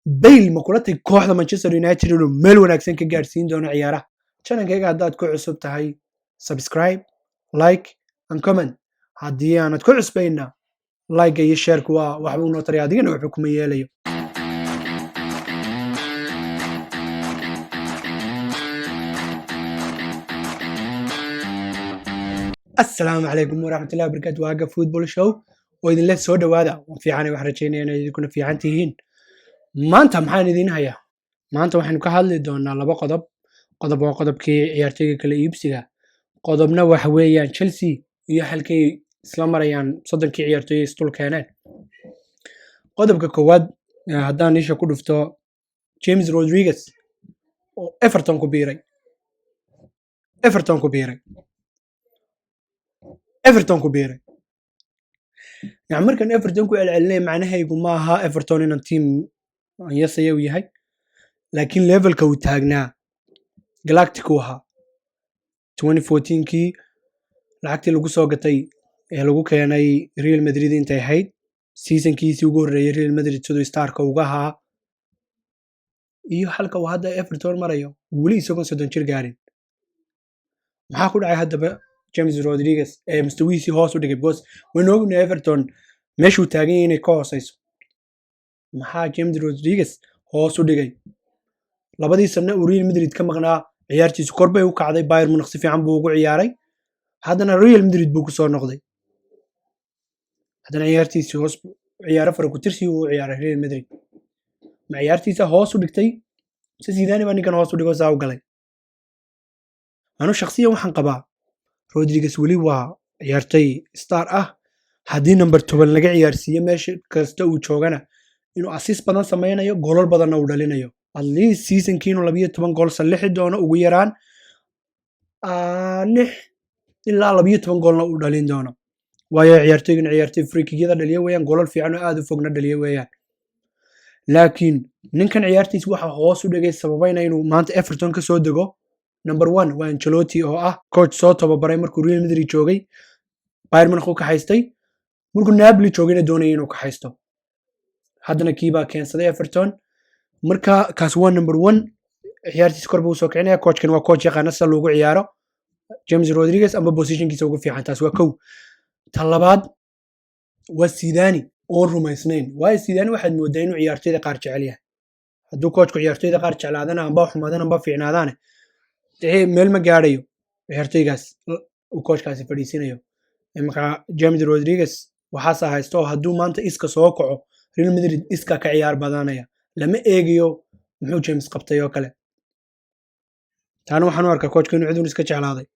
Bale ma kula tag kooxda Manchester United inuu meel wanaagsan ka gaarsiin doono ciyaaraha. Channelkayga haddaad ku cusub tahay subscribe, like and comment. Haddii aanad ku cusbayna like iyo share-ku waa waxba u noo taraya adigana wuxuu kuma yeelayo. Assalaamu calaykum waraxmatullahi wabarakaatu. Waaga football show oo idinla soo dhawaada. Waan fiicanay, waxaan rajaynayaa inaad idinkuna fiican tihiin. Maanta maxaan idiin hayaa? Maanta waxaynu ka hadli doonaa laba qodob. Qodob waa qodobkii ciyaartoyga kala iibsiga. Qodobna waxa weeyaan Chelsea iyo halkay isla marayaan 30 ciyaartoy istul keeneen. Qodobka koowaad haddaan isha ku dhufto James Rodriguez oo Everton ku biiray. يعني markan Everton ku celcelinay macnaheedu ma aha Everton inaan team yasaya u yahay laakiin levelka uu taagnaa Galactic uu ahaa 2014kii lacagtii lagu soo gatay ee lagu keenay Real Madrid intay ahayd seasonkiisii ugu horreeyay Real Madrid sidoo starka uga ahaa iyo halka uu hadda Everton marayo weli isagoo 30 jir gaarin maxaa ku dhacay haddaba James Rodriguez mustawiisi hoos u dhigay because when ogna Everton meeshuu taagan yahay inay ka hooseyso maxaa James Rodriguez hoos u dhigay labadii sano uu Real Madrid ka maqnaa ciyaartiisu kor bay u kacday Bayern Munich si fiican buu ugu ciyaaray haddana Real Madrid buu ku soo noqday haddana ciyaartiisu hoos ciyaaro fara ku tirsi uu ciyaaray Real Madrid ma ciyaartiisa hoos u dhigtay si Zidane baa ninkan hoos u dhigo saa u galay anu shakhsiyan waxaan qabaa Rodriguez weli waa ciyaartay star ah haddii number 10 laga ciyaarsiiyo meesha kasta uu joogana inuu assist badan sameynayo goolal badanna uu dhalinayo at least seasonkiinu 12 gool salixi doono ugu yaraan 6 ilaa 12 goolna uu dhalin doono waayo ciyaartay free kick-yada dhaliyo weeyaan goolal fiican oo aad u fogna dhaliyo weeyaan laakiin ninkan ciyaartiis waxa hoos u dhigay sababayna inuu maanta Everton ka soo dego number 1 waa Ancelotti oo ah coach soo tababaray markuu Real Madrid joogay Bayern Munich ka haystay markuu Napoli joogayna doonayay inuu ka haysto haddana kiiba keensaday Everton marka kaas waa number 1 ciyaartiis kor buu soo kicinaya coachkan waa coach yaqaan asal loogu ciyaaro James Rodriguez ama positionkiisa ugu fiican taas waa kow talabaad waa Zidane oo rumaysnayn waa Zidane waxaad moodaa inuu ciyaartoyda qaar jecel yahay hadduu coachku ciyaartoyda qaar jeclaadana amba xumaadana amba fiicnaadana meel ma gaarayo ciyaartoygaas uu coachkaasi fadhiisinayo marka James Rodriguez waxaas haysto hadduu maanta iska soo kaco Real Madrid iska ka ciyaar badanaya lama eegiyo muxuu James qabtay oo kale taana waxaan u arkaa coachka inuu cidun iska jeclaaday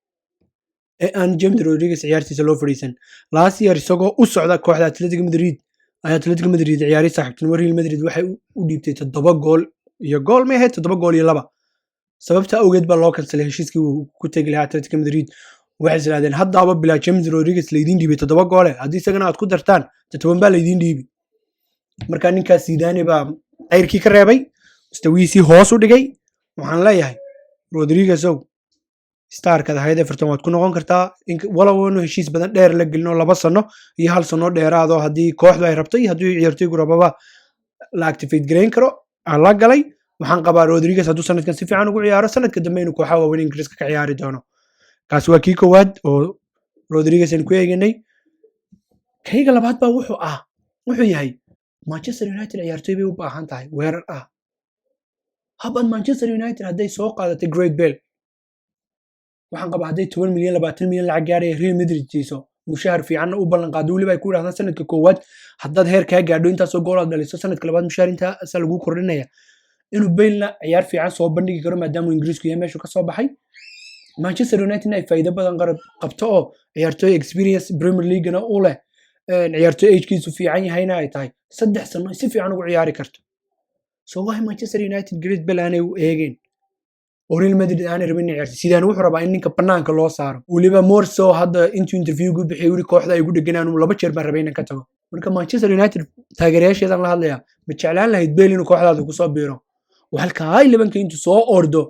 aan James Rodriguez ciyaartiisa loo fadhiisan last year isagoo u socda kooxda Atletico Madrid ciyaari saaxiibtinimo Real Madrid waxay u dhiibtay 7 gool iyo gool ma ahayd 7 gool iyo 2 sababta awgeed baa loo kansalay heshiiskii uu ku tagi lahaa Atletico Madrid waxay islaadeen haddaaba bilaa James Rodriguez leedin dhiibay 7 gool haddii isagana aad ku dartaan 7 baa leedin dhiibi marka ninkaas Zidane baa ceyrkii ka reebay mustawiisi hoos u dhigay waxaan leeyahay Rodriguez oo starka ahayd Everton waad ku noqon kartaa walaw inuu heshiis badan dheer la gelino 2 sano iyo 1 sano dheeraado haddii kooxdu ay rabtay haddii ciyaartoygu rababa la activate gareyn karo la galay waxaan qabaa Rodriguez hadduu sanadkan si fiican ugu ciyaaro sanadka dambe inuu kooxaha waaweyn Ingiriiska ka ciyaari doono kaas waa kii koowaad oo Rodriguez aan ku eegnay kayga labaad baa wuxuu yahay Manchester United ciyaartoy bay u baahan tahay weerar ah haban Manchester United hadday soo qaadatay Great Bale waxaan qabaa hadday 10 milyan 20 milyan lacag gaaray Real Madrid jiiso mushahar fiican u ballan qaado waliba ay ku yiraahdaan sanadka koowaad haddaad heer ka gaadho intaas oo gool aad dhaliso sanadka labaad mushahar inta asal lagu kordhinaya inuu Bale ciyaar fiican soo bandhigi karo maadaama Ingiriisku yahay meeshu ka soo baxay Manchester United ay faa'iido badan qabto oo ciyaartoy experience Premier League-na u leh ciyaartoy age-kiisu fiican yahayna ay tahay 3 sano si fiican ugu ciyaari karto soo waa Manchester United Great Bale aanay u eegeen oo Real Madrid aanay rabin ciyaartoy sidaan wuxuu rabaa in ninka banaanka loo saaro waliba more so hadda intuu interview gu bixiyay wali kooxda ay ugu dhaganaan uu 2 jeer baan rabay inaan ka tago marka Manchester United taageerayaasheedan la hadlaya ma jeclaan lahayd Bale inuu kooxdaada ku soo biiro halka ay labanka intuu soo ordo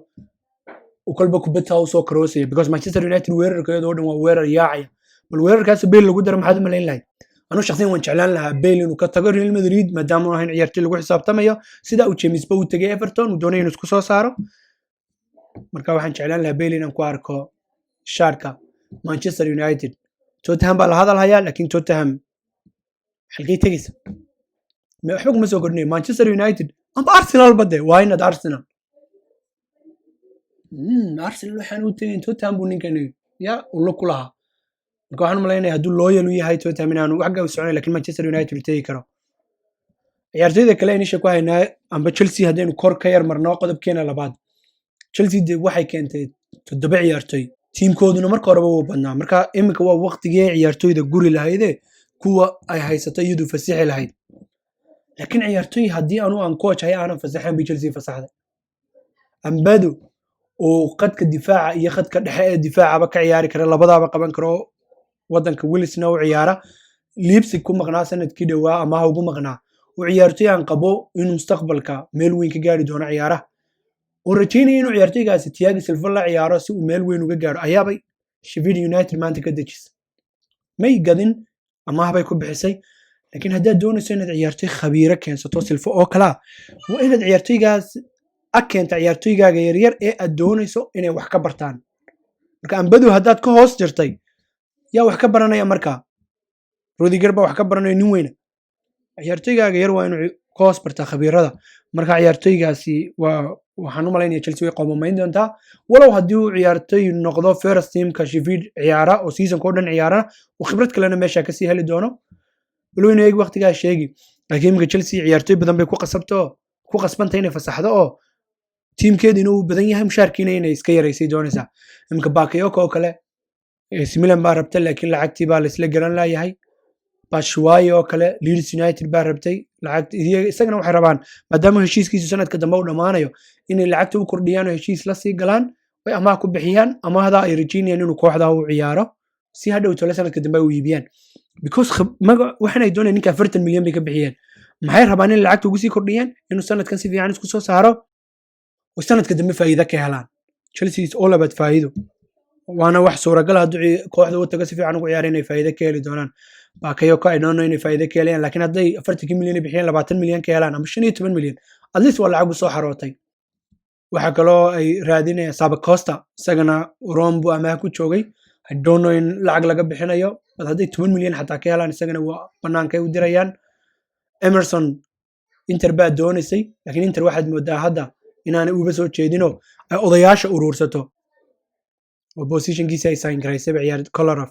u kalba kubadda u soo crossay because Manchester United weerarkeedu oo dhan waa weerar yaacaya bal weerarkaas Bale lagu daro maxaad ma leyn lahayd anu shakhsiyan waan jeclaan lahaa Bale inuu ka tago Real Madrid maadaama uu ahayn ciyaartoy lagu xisaabtamayo sida uu James Bow tagay Everton uu doonay inuu isku soo saaro marka waxaan jeclaan lahaa Bale inaan ku arko shaarka Manchester United Tottenham baa la hadal hayaa laakiin Tottenham halkay tagaysa waxba kuma soo kordhinay Manchester United amba Arsenal bade waa inaad Arsenal Arsenal waxaan u tagay Tottenham buu ninkan ya uu ku lahaa marka waxaan maleynayaa hadduu loyal u yahay Tottenham inaanu wax gaab soconay laakiin Manchester United uu tagi karo ciyaartoyda kale inisha ku haynaa amba Chelsea haddaynu kor ka yar marno qodobkeena labaad Chelsea waxay keentay 7 ciyaartoy tiimkooduna marka horeba wuu badnaa marka iminka waa waqtigii ciyaartoyda guri lahayd kuwa ay haysato iyadu fasaxi lahayd laakiin ciyaartoy haddii aan coach hay aanan fasaxan bi Chelsea fasaxday ambado oo qadka difaaca iyo qadka dhexe ee difaacaba ka ciyaari kara labadaaba qaban karo wadanka Willisna uu ciyaara Leipzig ku maqnaa sanadkii dhawaa ama ha ugu maqnaa uu ciyaartoy aan qabo inuu mustaqbalka meel weyn ka gaari doono ciyaaraha oo rajaynaya inuu ciyaartoygaasi Thiago Silva la ciyaaro si uu meel weyn uga gaaro ayaabay Sheffield United maanta ka dejisay may gadin ama habay ku bixisay laakiin haddaad doonayso inaad ciyaartoy khabiiro keensato Silva oo kala waa inaad ciyaartoygaas keenta ciyaartoygaaga yaryar ee aad doonayso inay wax ka bartaan marka ambadu haddaad ka hoos jirtay yaa wax ka baranaya marka Rudiger baa wax ka baranaya nin weyna ciyaartoygaaga yar waa inuu ka hoos bartaa khabiirada marka ciyaartoygaasi waxaan u maleynayaa Chelsea way qoomamayn doontaa walow haddii uu ciyaartoy noqdo first teamka Sheffield ciyaara oo seasonka oo dhan ciyaara oo khibrad kalena meesha ka sii heli doono walow inay waqtigaa sheegi laakiin imika Chelsea ciyaartoy badan bay ku qasbantay inay fasaxdo oo tiimkeedu inuu badan yahay mushaarkiina inay iska yaraysay doonaysaa imika Bakayoko oo kale Milan baa rabtay laakiin lacagtii baa la isla garan laayahay Batshuayi oo kale Leeds United baa rabtay lacagta isagana waxay rabaan maadaama heshiiskiisu sanadka dambe uu dhamaanayo inay lacagta u kordhiyaan oo heshiis la sii galaan way amaah ku bixiyaan amaahda ay rajaynayaan inuu kooxda u ciyaaro si hadhow tole sanadka dambe u iibiyaan because waxaan ay doonayaan ninka 40 milyan bay ka bixiyeen maxay rabaan in lacagta ugu sii kordhiyaan inuu sanadkan si fiican isku soo saaro oo sanadka dambe faa'iido ka helaan Chelsea is all about faa'iido waana wax suuragal ah haddii kooxda uu tago si fiican ugu ciyaar inay faa'iido ka heli doonaan Bakayoko ay doonayaan inay faa'iido ka helaan laakiin hadday 40 milyan bixiyaan 20 milyan ka helaan ama 15 milyan at least waa lacag soo xarootay waxa kaloo ay raadinayaan Saba Costa isagana Rombo ama ku joogay I don't know in lacag laga bixinayo bal hadday 10 milyan xataa ka helaan isagana waa banaanka ay u dirayaan Emerson Inter baa doonaysay laakiin Inter waxaad moodaa hadda inaanay uba soo jeedino ay odayaasha urursato oo positionkiisa ay sign gareysay ciyaar Kolarov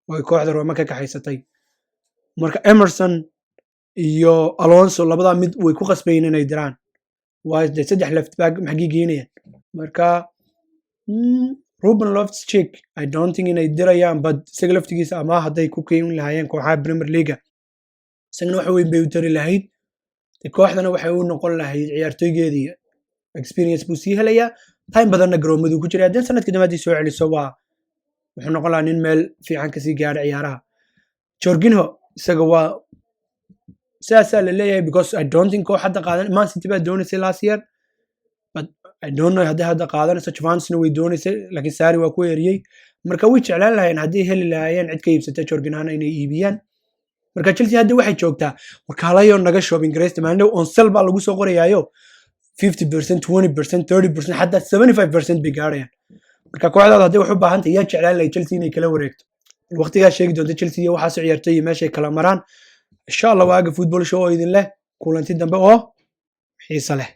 oo kooxda Roma ka kaxaysatay marka Emerson iyo Alonso labada mid way ku qasbayeen inay diraan waa saddex left back maxay geenayaan marka Ruben Loftus-Cheek I don't think inay dirayaan but isaga laftigiisa ama haday ku keenin lahaayeen kooxaha Premier League isagana wax weyn bay u tari lahayd kooxdana waxay u noqon lahayd ciyaartoygeedii experience buu sii helayaa time badanna garoomadu ku jiray haddii sanadkii damaadii soo celiso wuxuu noqon lahaa nin meel fiican ka sii gaadhay ciyaaraha Jorginho isaga waa saasaa la leeyahay because I don't think koox hadda qaadan Man City baa doonaysay last year but I don't know hadda qaadanayso Chavansna way doonaysay laakiin Sarri waa ku yeeriyay marka way jeclaan lahayn haddii heli lahaayeen cid ka iibsatay Jorginho inay iibiyaan marka Chelsea hadda waxay joogtaa warkaalayo naga shopping gareysta maanta on sell baa lagu soo qorayaayo 50% 20% 30% hatta 75% bay gaarayaan marka kooxdaada hadday wax u baahan tahay yaa jeclaan lahayd Chelsea inay kala wareegto waqtigaa sheegi doonta Chelsea iyo waxaas ciyaartay meesha kala maraan insha Allah waaga football show oo idin leh kulanti dambe oo xiiso leh